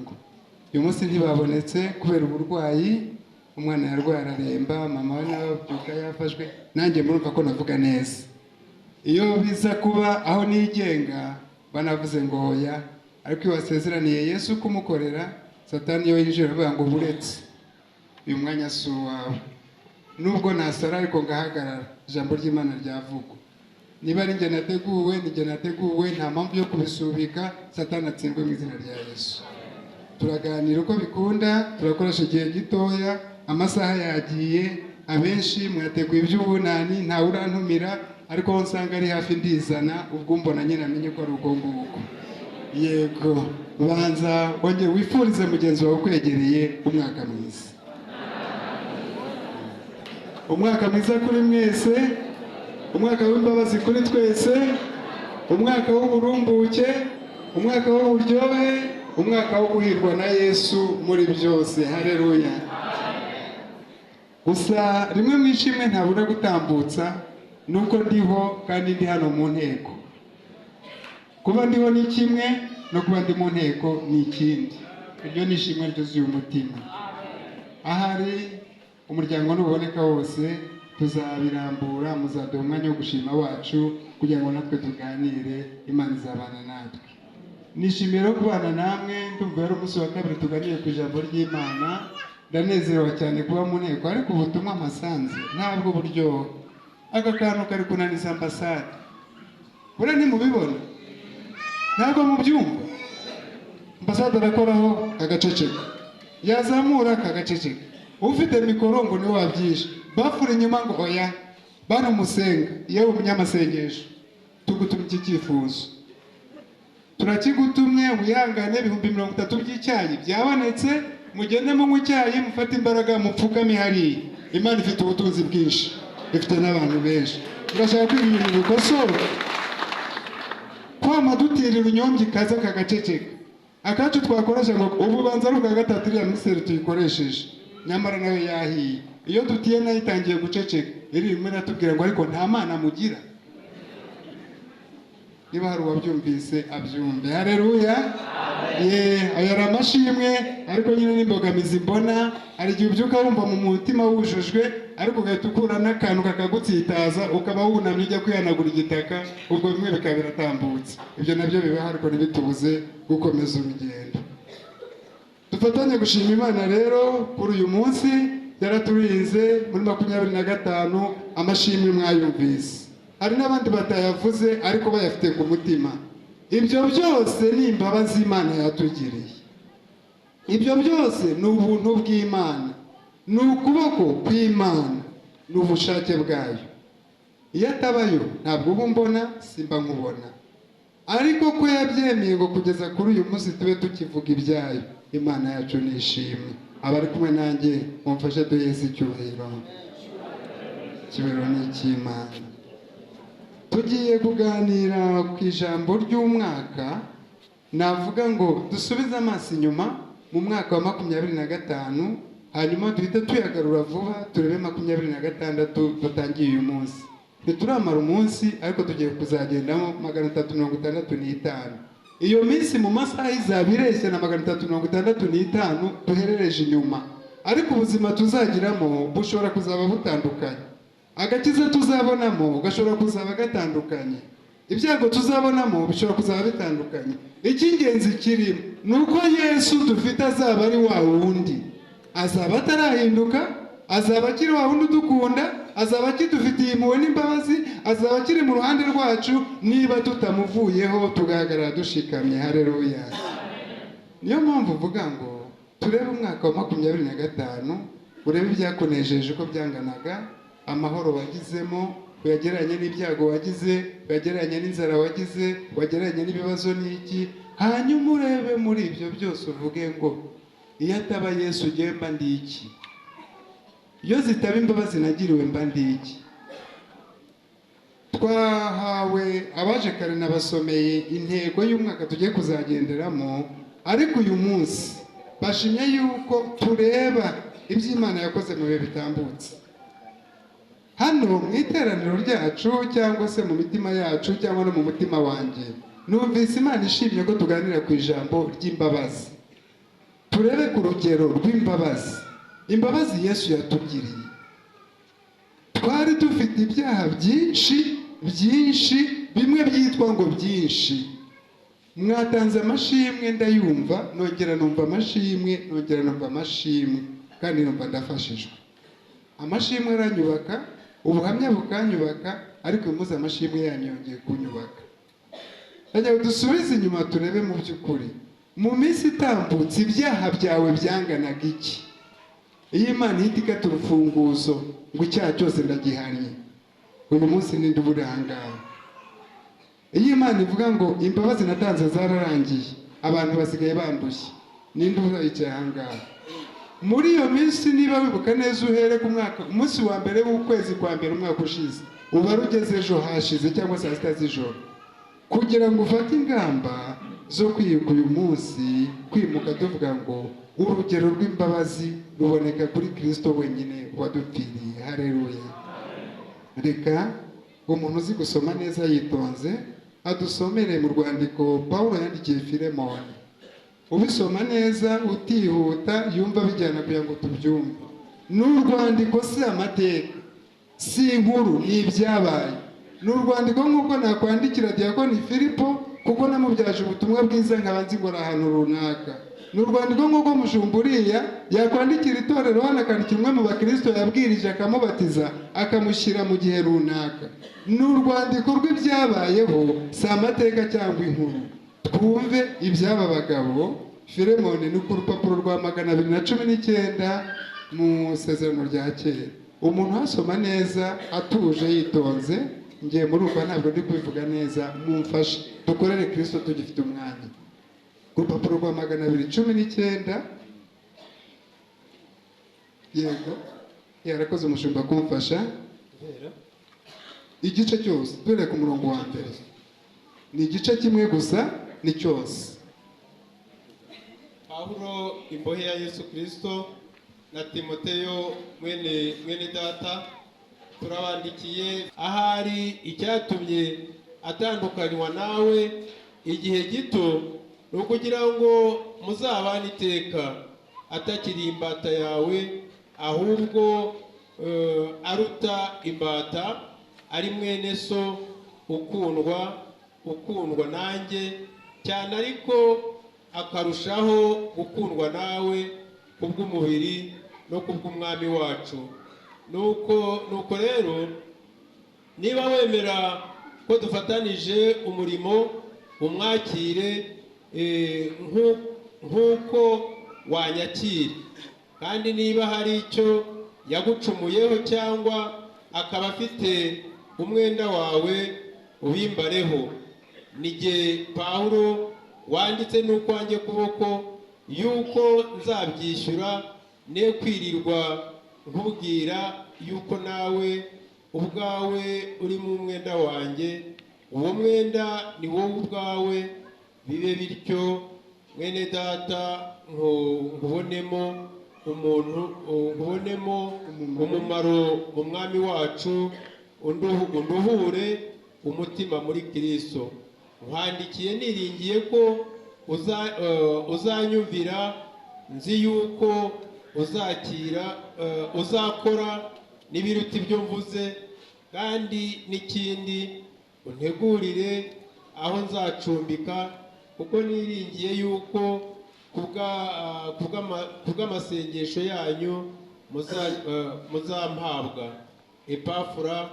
rugo. Uyu munsi ntibabonetse kubera uburwayi, umwana yarwaye araremba, mama we nawe abyuka yafashwe, nanjye murumva ko navuga neza. Iyo biza kuba aho nigenga banavuze ngo hoya, ariko iyo wasezeraniye Yesu kumukorera, Satani yo yinjira avuga ngo buretse uyu mwanya si uwawe. Nubwo nasara ariko ngahagarara, ijambo ry'Imana ryavugwa. Niba ari njye nateguwe, ni njye nateguwe, nta mpamvu yo kubisubika, Satani atsindwe mu izina rya Yesu. Turaganira uko bikunda, turakoresha igihe gitoya, amasaha yagiye, abenshi mwateguye iby'ubunani, ntawe urantumira, ariko aho nsanga ari hafi ndizana, ubwo mbona nyine amenye ko ari uko nguko. Yego, banza wongere wifurize mugenzi wawe ukwegereye umwaka mwiza. Umwaka mwiza kuri mwese, umwaka w'imbabazi kuri twese, umwaka w'uburumbuke, umwaka w'uburyohe, umwaka wo guhirwa na Yesu muri byose. Haleluya. Gusa rimwe mu ishimwe ntabura gutambutsa, nuko ndiho kandi ndi hano mu nteko. Kuba ndiho ni kimwe, no kuba ndi mu nteko ni ikindi. Iryo ni ishimwe ryuzuye umutima. Ahari umuryango nuboneka wose tuzabirambura, muzaduha umwanya wo gushima wacu kugira ngo natwe tuganire, Imana izabana natwe. Nishimiye rero kubana namwe, ndumva ari umunsi wa kabiri tuganire ku ijambo ry'Imana. Ndanezerewe cyane kuba mu nteko, ariko ubutumwa amasanze ntabwo buryoha. Aka kantu kari kunaniza ambasade, buriya ntimubibona? Ntabwo mubyumva? Ambasade arakoraho agaceceka, yazamura kagaceceka. Ufite mikoro ngo niwe wabyishe, bafura inyuma ngo oya, bana umusenga, yewe umunyamasengesho, tugutumye iki cyifuzo. Turakigutumye, wihangane, 30 by'icyayi byabonetse, mugende munywe icyayi, mufate imbaraga, mupfukame hariya. Imana ifite ubutunzi bwinshi, ifite n'abantu benshi. Turashaka kwiga ibintu bikosora. Kwama dutirira unyombi kaza kagaceceka. Akacu twakoresha ngo ubu banza ari ubwa gatatu iriya miseri tuyikoresheje, nyamara nawe yahiye. Iyo dutiye nayo itangiye guceceka, iri rimwe natubwira ngo ariko nta mana mugira. Niba hari uwabyumvise abyumve. Haleluya. Ayara amashimwe, ariko nyine n'imbogamizi mbona, hari igihe ubyuka wumva mu mutima wujujwe, ariko ugahita ukura n'akantu kakagutsitaza, ukaba wunamye ujya kwihanagura igitaka, ubwo bimwe bikaba biratambutse. Ibyo nabyo bibaho, ariko ntibitubuze gukomeza urugendo. Dufatanye gushima Imana rero kuri uyu munsi, yaraturinze muri 25, amashimwe mwayumvise. Hari n'abandi batayavuze ariko bayafite ku mutima. Ibyo byose ni imbabazi Imana yatugiriye. Ibyo byose ni ubuntu bw'Imana, ni ukuboko kw'Imana, ni ubushake bwayo. Iyo atabayo ntabwo ubu mbona, simba nkubona. Ariko ko yabyemeye ngo kugeza kuri uyu munsi tube tukivuga ibyayo, Imana yacu nishimwe. Abari kumwe nanjye mumfashe duheze icyubahiro. Icyubahiro ni icy'Imana. Tugiye kuganira ku ijambo ry'umwaka. Navuga ngo dusubize amaso inyuma mu mwaka wa 25, hanyuma duhite tuyagarura vuba turebe 26 dutangiye uyu munsi. Ntituramara umunsi, ariko tugiye kuzagendamo 365. Iyo minsi mu masaha izaba ireshya na 365 duherereje inyuma, ariko ubuzima tuzagiramo bushobora kuzaba butandukanye. Agakiza tuzabonamo gashobora kuzaba gatandukanye, ibyago tuzabonamo bishobora kuzaba bitandukanye. Icy'ingenzi kirimo ni uko Yesu dufite azaba ari wa wundi, azaba atarahinduka, azaba akiri wa wundi udukunda, azaba akidufitiye impuhwe n'imbabazi, azaba akiri mu ruhande rwacu niba tutamuvuyeho tugahagarara dushikamye. Haleluya. Niyo mpamvu uvuga ngo turebe umwaka wa 25, urebe ibyakunejeje uko byanganaga, amahoro wagizemo, uyagereranye n'ibyago wagize, uyagereranye n'inzara wagize, wagereranye n'ibibazo n'iki, hanyuma urebe muri ibyo byose uvuge ngo iyo ataba Yesu ngiye mba ndi iki? Iyo zitaba imbabazi nagiriwe mba ndi iki? Twahawe abaje kare nabasomeye intego y'umwaka tugiye kuzagenderamo, ariko uyu munsi bashimye yuko tureba iby'Imana yakoze mu bihe bitambutse. Hano mu iteraniro ryacu cyangwa se mu mitima yacu cyangwa no mu mutima wanjye, numvise Imana ishimye ko tuganira ku ijambo ry'imbabazi. turebe ku rugero rw'imbabazi. Imbabazi Yesu yatugiriye. Twari dufite ibyaha byinshi bimwe byitwa ngo byinshi. Mwatanze amashimwe ndayumva, nongera numva amashimwe, nongera numva amashimwe, kandi numva ndafashijwe. Amashimwe aranyubaka, ubuhamya bukanyubaka, ariko uyu munsi amashimwe yanyu yongeye kunyubaka. Reka dusubize inyuma turebe mu by'ukuri, mu minsi itambutse ibyaha byawe byanganaga iki? Iyo Imana ihita ikata urufunguzo ngo icyaha cyose ndagihannye, uyu munsi ninde uburi aha ngaha? Iyo Imana ivuga ngo imbabazi natanze zararangiye, abantu basigaye bandushye, ninde uzayicaye aha ngaha? Muri iyo minsi niba wibuka neza, uhere ku umunsi wa mbere w'ukwezi kwa mbere umwaka ushize, uba rugeze ejo hashize cyangwa saa sita z'ijoro, kugira ngo ufate ingamba zo kwibuka uyu munsi, kwimuka tuvuga ngo urugero rw'imbabazi ruboneka kuri Kristo wenyine wadupfiriye. Haleluya. Reka umuntu uzi gusoma neza yitonze adusomere mu rwandiko Pawulo yandikiye Filemoni. Ubisoma neza utihuta yumva bijyana kugira ngo tubyumve. N'urwandiko si amateka, si inkuru, ni ibyabaye. N'urwandiko nk'uko nakwandikira Diakoni Filipo kuko namubyaje ubutumwa bwiza nkaba nzi ngo ahantu runaka. N'urwandiko nk'uko Mushumburiya yakwandikira itorero hano, akandikira umwe mu bakristo yabwirije akamubatiza akamushyira mu gihe runaka. N'urwandiko rw'ibyabayeho, si amateka cyangwa inkuru. Twumve iby'aba bagabo. Filemoni ni ku rupapuro rwa 219 mu Isezerano rya Kera. Umuntu hasoma neza atuje yitonze, ngiye muri uko ntabwo ndi kubivuga neza, mumfashe dukorere Kristo tugifite umwanya. Ku rupapuro rwa 219, yego yarakoze umushumba kumfasha, igice cyose dore ku murongo wa mbere. Ni igice kimwe gusa, ni cyose. Pawulo imbohe ya Yesu Kristo na Timoteyo mwene data, turabandikiye ahari icyatumye atandukanywa nawe igihe gito, no kugira ngo muzabane iteka, atakiri imbata yawe, ahubwo aruta imbata, ari mwene so, ukundwa nanjye cyane, ariko akarushaho gukundwa nawe kubw'umubiri no kubw'umwami wacu. Nuko rero niba wemera ko dufatanije umurimo, umwakire nk'uko wanyakira. Kandi niba hari icyo yagucumuyeho cyangwa akaba afite umwenda wawe, ubimbareho. Nijye Pawulo wanditse n'ukwanjye kuboko yuko nzabyishyura, ne kwirirwa nkubwira yuko nawe ubwawe uri mu mwenda wanjye. Uwo mwenda ni wowe ubwawe. Bibe bityo mwene data, nkubonemo umumaro mu mwami wacu, unduhure umutima muri Kristo. Nkwandikiye niringiye ko uzanyumvira, nzi yuko uzakora n'ibiruta ibyo mvuze, kandi n'ikindi untegurire aho nzacumbika, kuko niringiye yuko kubw'amasengesho yanyu muzampabwa. Epafura,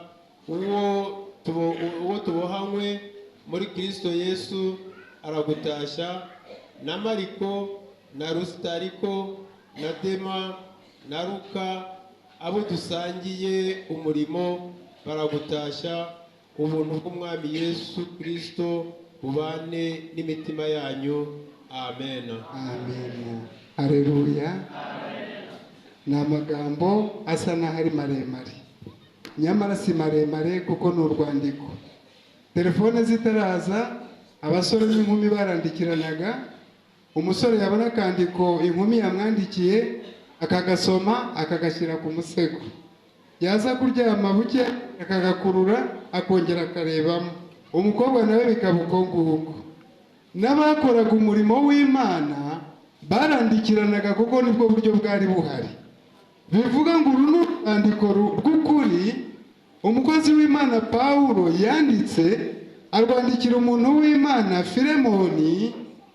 uwo tubohanywe muri Kristo Yesu, aragutashya, na Mariko na Rusitariko na Dema na Luka, abo dusangiye umurimo, baragutashya. Ubuntu bw'umwami Yesu Kristo bubane n'imitima yanyu. Amen. Amen. Haleluya. Ni amagambo asa n'aho ari maremare, nyamara si maremare kuko ni urwandiko. Telefone zitaraza, abasore n'inkumi barandikiranaga. Umusore yabona akandiko inkumi yamwandikiye, akagasoma akagashyira ku musego. Yaza kuryama buke akagakurura akongera akarebamo. Umukobwa nawe bikaba uko nguko. N'abakoraga umurimo w'Imana barandikiranaga kuko nibwo buryo bwari buhari. Bivuga ngo uru ni urwandiko rw'ukuri umukozi w'Imana Pawulo yanditse arwandikira umuntu w'Imana Filemoni,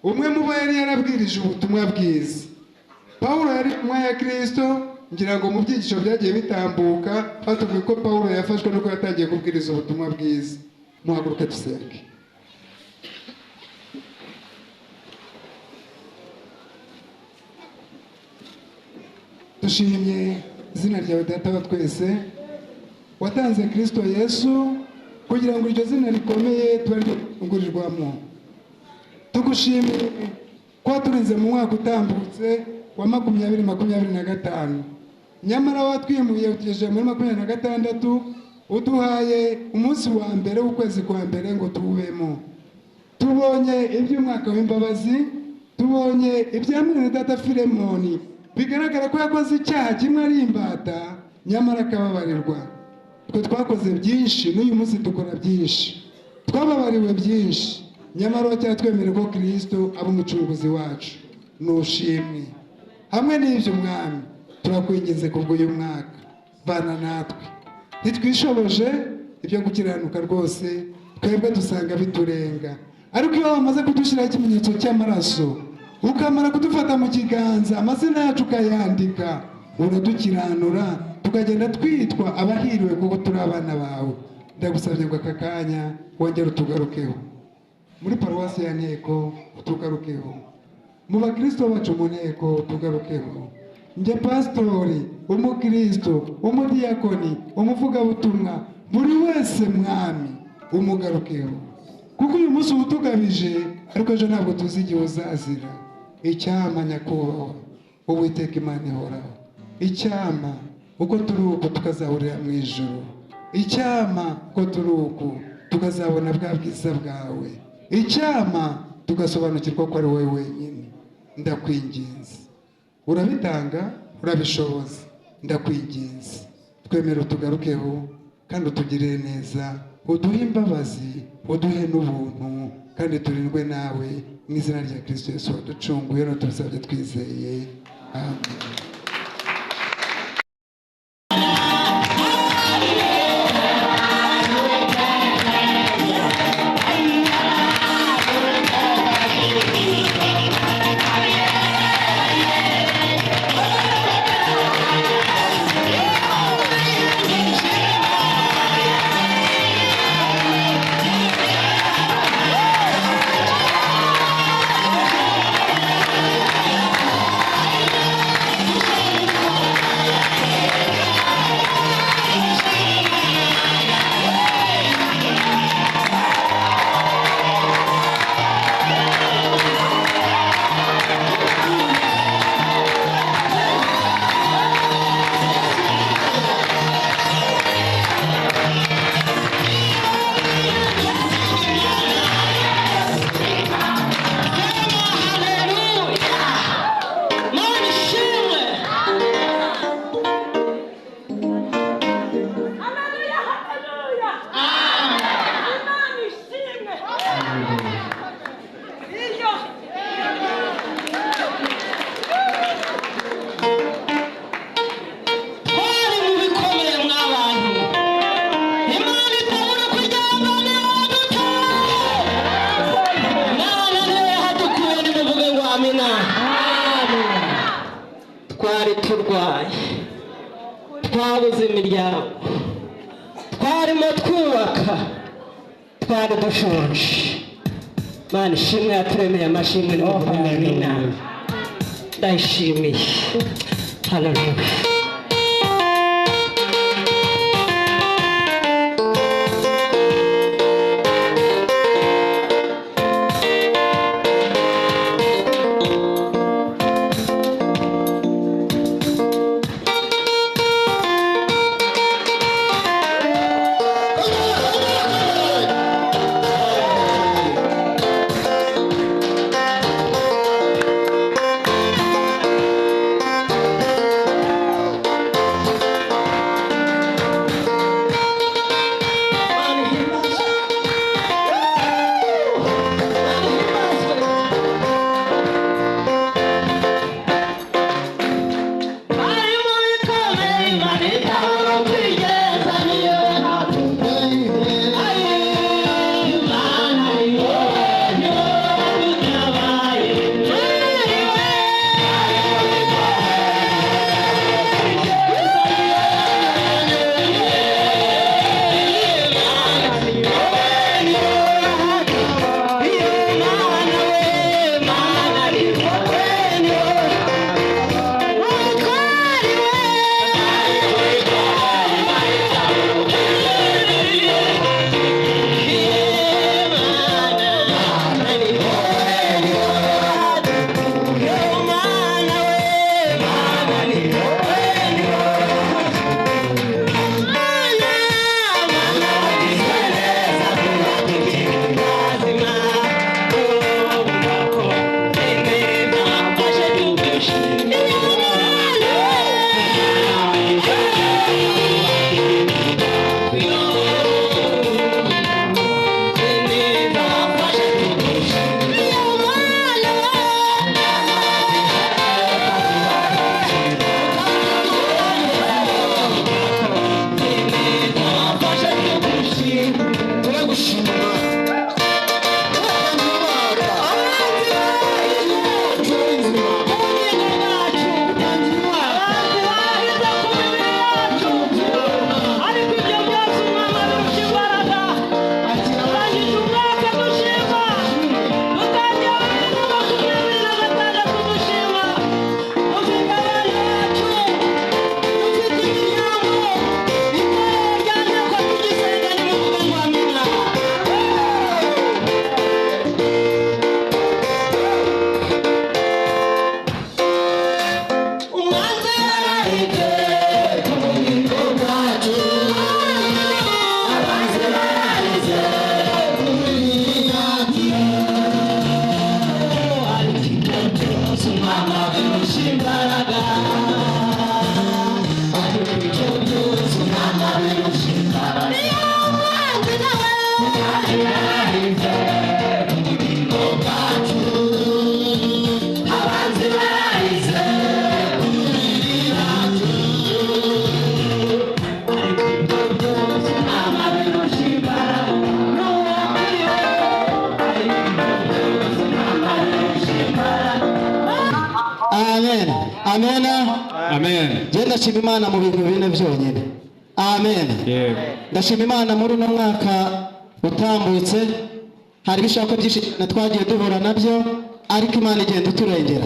umwe mu bo yari yarabwirije ubutumwa bwiza. Pawulo yari umwe ya Kristo, ngira ngo mu byigisho byagiye bitambuka batubwiye ko Pawulo yafashwe nuko yatangiye kubwiriza ubutumwa bwiza. Muhaguruke dusenge. Dushimye izina ryawe Data wa twese, watanze Kristo Yesu kugira ngo iryo zina rikomeye tubarirwamo. Tugushimiye ko waturinze mu mwaka utambutse wa 2025, nyamara watwimuye utugejeje muri 2026, uduhaye umunsi wa mbere w'ukwezi kwa mbere ngo tuwubemo. Tubonye iby'umwaka w'imbabazi, tubonye ibya mwene Data Filemoni, bigaragara ko yakoze icyaha kimwe ari imbata, nyamara akababarirwa. Twe twakoze byinshi, n'uyu munsi dukora byinshi, twababariwe byinshi, nyamara wacyatwemere ko Kristo aba umucunguzi wacu. Nushimwe. Hamwe n'ibyo Mwami, turakwinginze kubw'uyu mwaka, bana natwe. Ntitwishoboje ibyo gukiranuka rwose, twebwe dusanga biturenga, ariko iyo wamaze kudushyiraho ikimenyetso cy'amaraso, ukamara kudufata mu kiganza, amazina yacu ukayandika, uradukiranura, tukagenda twitwa abahiriwe kuko turi abana bawe. Ndagusabye ngo aka kanya wongere utugarukeho. Muri paruwasi ya Nteko utugarukeho, mu bakristo bacu mu Nteko utugarukeho. Nje pastori, umukristo, umudiyakoni, umuvugabutumwa, buri wese Mwami umugarukeho, kuko uyu munsi utugabije, ariko ejo ntabwo tuzi igihe uzazira. Icyama nyakubahwa Uwiteka Imana ihoraho, icyama uko turi uku tukazahurira mu ijuru, icyama uko turi uku tukazabona bwa bwiza bwawe, icyama tugasobanukirwa ko ari wowe wenyine. Ndakwinginze, urabitanga, urabishoboza, ndakwinginze twemere utugarukeho kandi utugirire neza, uduhe imbabazi, uduhe n'ubuntu, kandi turindwe nawe mu izina rya Kristo Yesu waducunguye, no tubisabye twizeye. Amen. Twari turwaye, twabuze imiryango, twarimo twubaka, twari dushonje. Mana ishimwe yaturemeye amashimwe n'umuhamina, ndayishimiye. Hallelujah. birusha imbaraga ariko ibyo byose umwana birusha imbaraga yarahize ubugingo bwacu abanzi barahize umubiri wacu ariko ibyo byose umwana birusha imbaraga Amen. Amen. amen. Je ndashima Imana mu bintu bine byonyine. Amen. Yego. Ndashima Imana muri uno mwaka utambutse hari ibishaka byinshi twagiye duhura nabyo ariko Imana igenda uturengera.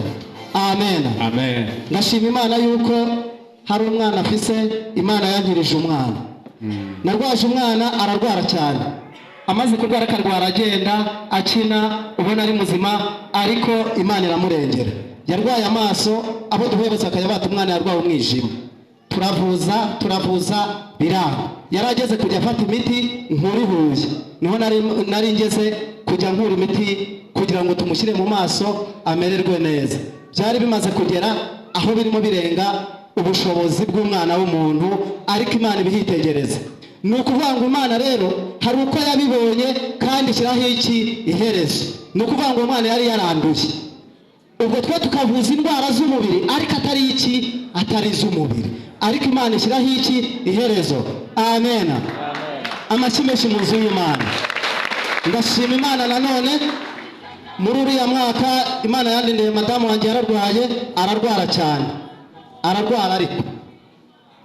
Amen. Amen. Ndashima Imana yuko hari umwana afise Imana yankirije umwana. Narwaje umwana ararwara cyane. Amaze kurwara akarwara agenda akina ubona ari muzima ariko Imana iramurengera. Yarwaye amaso abo duhebetse akayabata umwana yarwaye umwijima. Turavuza biranga. Yarageze kujya afata imiti nkurihuye. Niho nari ngeze kujya nkura imiti kugira ngo tumushyire mu maso amererwe neza. Byari bimaze kugera aho birimo birenga ubushobozi bw'umwana w'umuntu ariko Imana ibihitegereza. Ni ukuvuga ngo Imana rero hari uko yabibonye kandi ishyiraho iki iherezo. Ni ukuvuga ngo umwana yari yaranduye. Ubwo twe tukavuza indwara z'umubiri ariko atari iz'umubiri. Ariko Imana ishyiraho iki iherezo. Amen. Amashyi menshi mu nzu y'Imana. Ndashima Imana nanone muri uriya mwaka Imana yandindiye madamu wanjye yararwaye ararwara cyane. Ararwara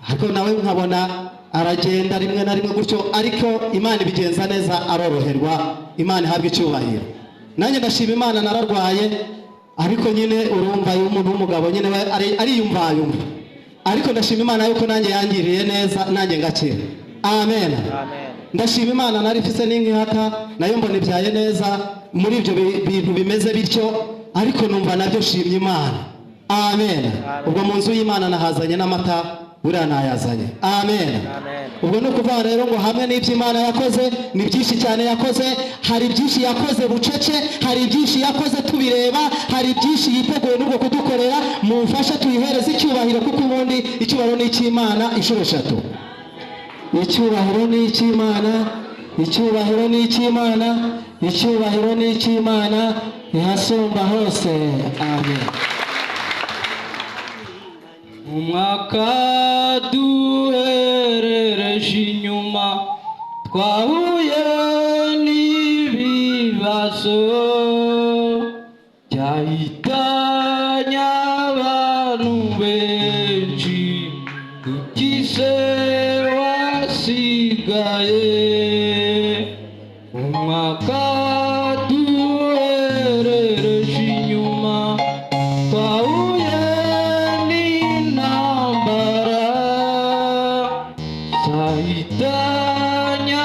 ariko nawe nkabona aragenda rimwe na rimwe gutyo ariko Imana ibigenza neza aroroherwa. Imana ihabwe icyubahiro. Nanjye ndashima Imana nararwaye ariko nyine urumva y'umuntu w'umugabo nyine ariyumva ariko ndashima Imana yuko nanjye yangiriye neza nanjye ngakira. Amen. Ndashima Imana nari mfise n'inkihaka nayo mbona ibyaye neza muri ibyo bintu bimeze bityo ariko numva nabyo shimye Imana. Amen. Ubwo mu nzu y'Imana nahazanye n'amata buriya nayazanye. Amen. Ubwo no kuvuga rero ngo hamwe n'ibyo Imana yakoze ni byinshi cyane yakoze. Hari byinshi yakoze bucece, hari byinshi yakoze tubireba, hari byinshi yiteguye n'ubwo kudukorera. Mumfashe tuyihereze icyubahiro kuko ubundi icyubahiro ni icy'Imana inshuro eshatu. Icyubahiro ni icy'Imana, icyubahiro ni icy'Imana, icyubahiro ni icy'Imana ihasumba hose. Amen. Umwaka duherereje inyuma twahuye n'ibibazo byahitanye abantu benshi ukize wasigaye. Umwaka duherereje inyuma twahuye zahitanye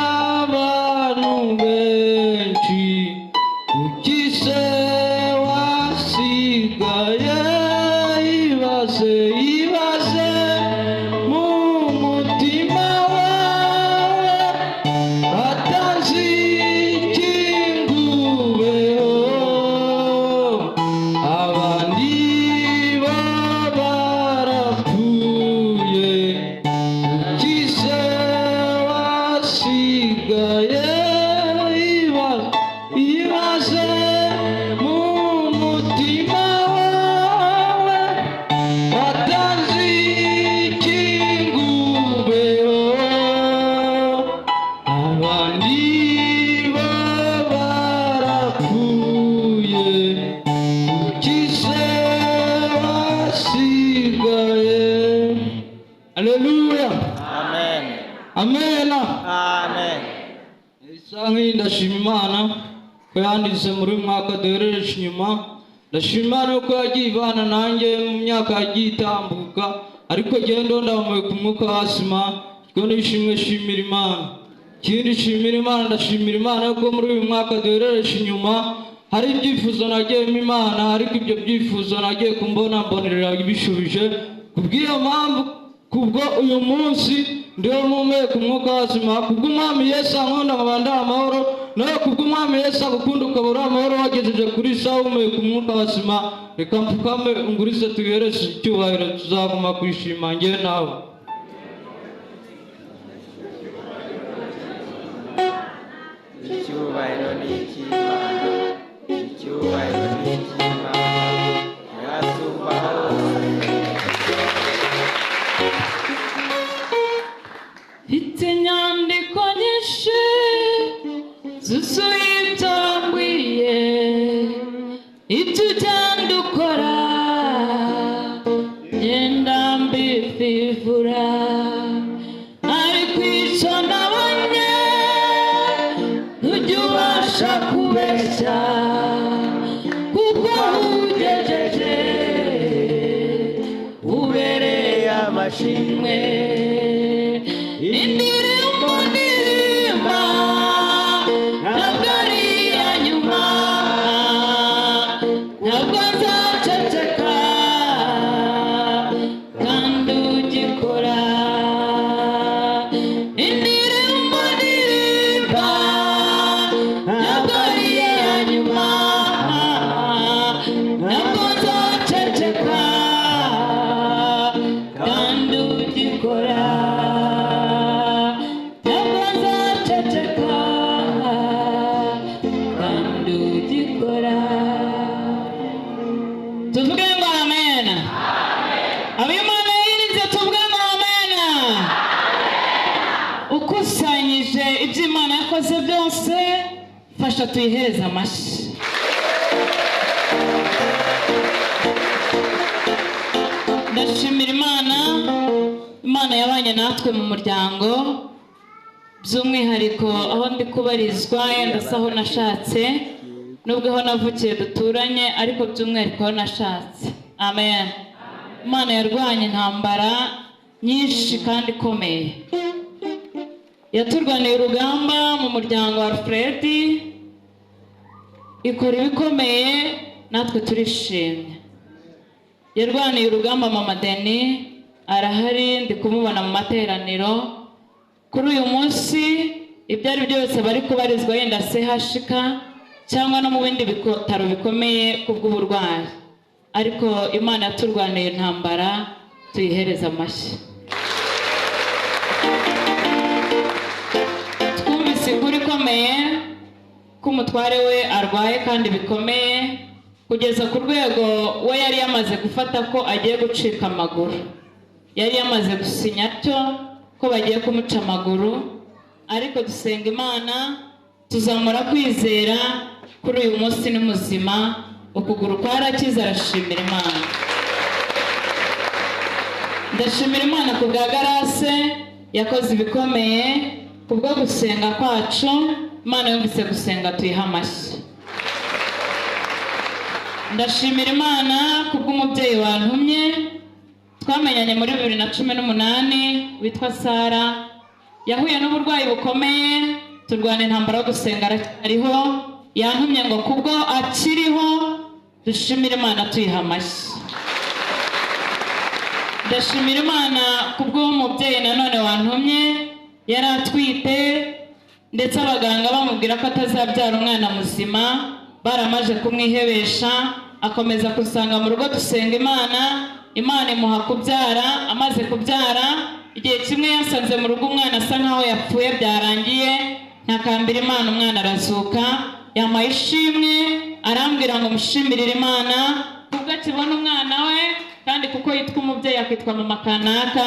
abantu benshi ukize wasigaye. Ibaze mu mutima wawe batazi ikingubeho abandi bo barapfuye ukize wasigaye. Ibaze mu mutima wawe batazi ikingubeho abandi bo barapfuye ukize wasigaye. Haleluya. Amen. Amen. Amen. Isangi ndashima Imana ko yanditse muri mwaka duherereje inyuma. Ndashima Imana ko yagiye ibana nanjye mu myaka yagiye itambuka ariko gendo ndamuye ku mwuka wasima ko nishimwe shimira Imana. Kindi shimira Imana, ndashimira Imana ko muri uyu mwaka duherereje inyuma hari ibyifuzo nagiyemo Imana ariko ibyo byifuzo nagiye mbonera ibishubije. Kubw'iyo mpamvu kubwo uyu munsi ndiho mumeye ku mwuka wasima kubw'Umwami Yesu ankunda nkaba ndi amahoro nawe kubw'umwami Yesu agukunda ukabura amahoro wagejeje kuri sawa umeka umwuka wazima reka mpfukame ungurise tubihereze icyubahiro tuzaguma kwishima njye nawe. Icyubahiro ni icy'Imana, icyubahiro ni icy'Imana, irasumba hose. Mfite inyandiko nyinshi zuzuye ibyo wambwiye, ibyo ugenda ukora ngenda mbififura, ariko icyo nabonye ntujya ubasha kubeshya, kuko aho ugejeje ubereye amashimwe. Indirimbo ndirimba ntabwo ari iya nyuma, ntabwo nzaceceka kandi ugikora. Indirimbo ndirimba ntabwo ari iya nyuma, ntabwo nzaceceka kandi ugikora. Tuvuge ngo amen. Abimana yirinze tuvuge ngo amen. Ukusanyije ibyo Imana yakoze byose, fasha tuyihereze amashyi. Ndashimira Imana yabanye natwe mu muryango, by'umwihariko aho ndi kubarizwa yenda se aho nashatse, nubwo aho navukiye duturanye, ariko by'umwihariko aho nashatse. Amen. Imana yarwanye intambara nyinshi kandi ikomeye, yaturwaniye urugamba mu muryango wa Alfred, ikora ibikomeye natwe turishimye. Yarwaniye urugamba Mama Deni arahari, ndi kumubona mu materaniro. Kuri uyu munsi ibyo ari byose bari kubarizwa yenda CHK cyangwa no mu bindi bitaro bikomeye kubw'uburwayi, ariko Imana yaturwaniye intambara, tuyihereza amashyi. Twumvise inkuru ikomeye ko umutware we arwaye kandi bikomeye, kugeza ku rwego we yari yamaze gufata ko agiye gucika amaguru, yari yamaze gusinya cyo ko bagiye kumuca amaguru, ariko dusenga Imana tuzamura kwizera. Kuri uyu munsi ni muzima, ukuguru kwarakize, arashimira Imana. Ndashimira Imana ku bwa Garase yakoze ibikomeye, kubwo gusenga kwacu. Imana yumvise gusenga, tuyiha amashyi. Ndashimira Imana kubw'umubyeyi wantumye, twamenyanye muri 2018, witwa Sara. Yahuye n'uburwayi bukomeye, turwana intambara yo gusenga, ariho yantumye ngo kubwo akiriho dushimire Imana, tuyiha amashyi. Ndashimira Imana kubw'umubyeyi nanone wantumye, yari atwite ndetse abaganga bamubwira ko atazabyara umwana muzima, baramaje kumwihebesha, akomeza kusanga mu rugo dusenga Imana imuha kubyara. Amaze kubyara, igihe kimwe yasanze mu rugo umwana asa nkaho yapfuye byarangiye, ntakambira Imana, umwana arazuka, yampaye ishimwe, arambwira ngo mushimirire Imana kubwo akibona umwana we, kandi kuko yitwa umubyeyi akitwa Mama Kanaka,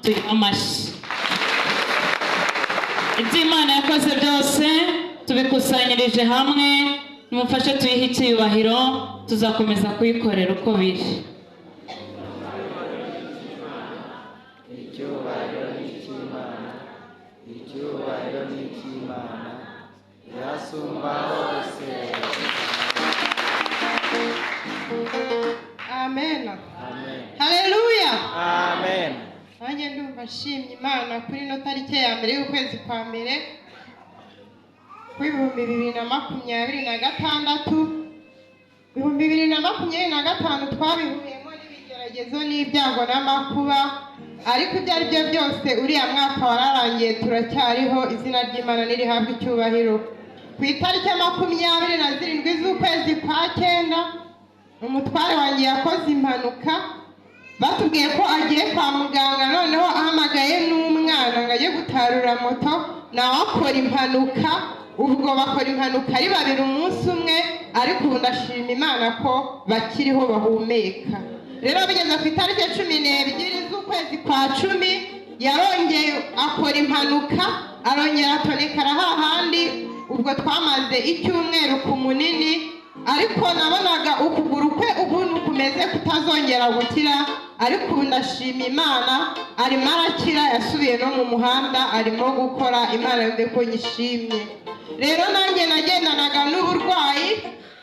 tuyiha amashyi. Ibyo Imana yakoze byose tubikusanyirije hamwe, nimufashe tuyihe icyubahiro, tuzakomeza kuyikorera uko biri. Icyubahiro ni icy'Imana, icyubahiro ni icy'Imana, irasumba hose. Amen. Amen. Haleluya. Amen. Nanjye ndumva nshimye Imana kuri ino tariki ya mbere y'ukwezi kwa mbere w'ibihumbi 2026. 2025 twabihuriyemo n'ibigeragezo n'ibyago n'amakuba, ariko ibyo ari byo byose uriya mwaka wararangiye, turacyariho. Izina ry'Imana nirihabwa icyubahiro. ku itariki ya 27 z'ukwezi kwa 9 umutware wanjye yakoze impanuka, batubwiye ko agiye kwa muganga, noneho ahamagaye n'umwana ngo ajye gutarura moto nawe akora impanuka. Ubwo bakora impanuka ari babiri umunsi umwe, ariko ubu ndashima Imana ko bakiriho bahumeka. Rero bigeze ku itariki 12 z'ukwezi kwa 10 yarongeye akora impanuka, arongera atonekara hahandi. Ubwo twamaze icyumweru ku munini, ariko nabonaga ukuguru kwe ukuntu kumeze kutazongera gukira, ariko ubu ndashima Imana arimo arakira, yasubiye no mu muhanda arimo gukora. Imana yumve ko nyishimye. Rero nanjye nagendanaga n'uburwayi,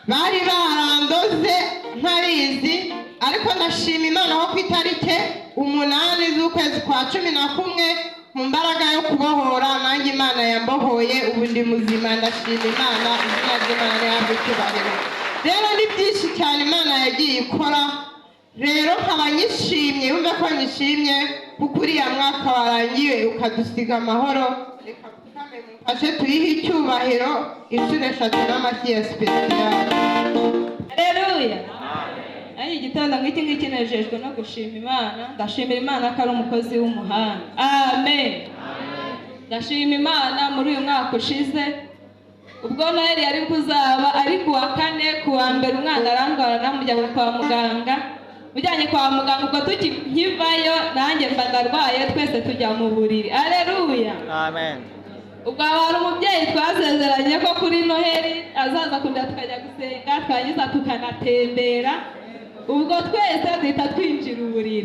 bari barandoze ntabizi, ariko ndashima Imana ko ku itariki 8 z'ukwezi kwa 11 mu mbaraga yo kubohora nanjye Imana yambohoye, ubu ndi muzima. ndashima Imana, izina ry'Imana yahabwe icyubahiro. Rero ni byinshi cyane Imana yagiye ikora, rero nkaba nyishimye, yumve ko nyishimye kuko uriya mwaka warangiye ukadusiga amahoro. Reka tukame mufashe tuyihe icyubahiro inshuro 3 n'amashyi ya sipesiyali. Haleluya. Ari igitondo nk'iki ngiki nejejwe no gushima Imana. Ndashimira Imana ko ari umukozi w'umuhanga. Amen. Ndashima Imana muri uyu mwaka ushize, ubwo Noheli yari kuzaba ari ku wa 4, ku wa 1 umwana arandwara namujyana kwa muganga. Mujyanye kwa muganga ubwo tukivayo nanjye mba ndarwaye, twese tujya mu buriri. Haleluya. Amen. Ubwo hari umubyeyi twasezeranye ko kuri Noheli azaza kunda tukajya gusenga, twagiza tukanatembera. Ubwo twese duhita twinjira uburiri.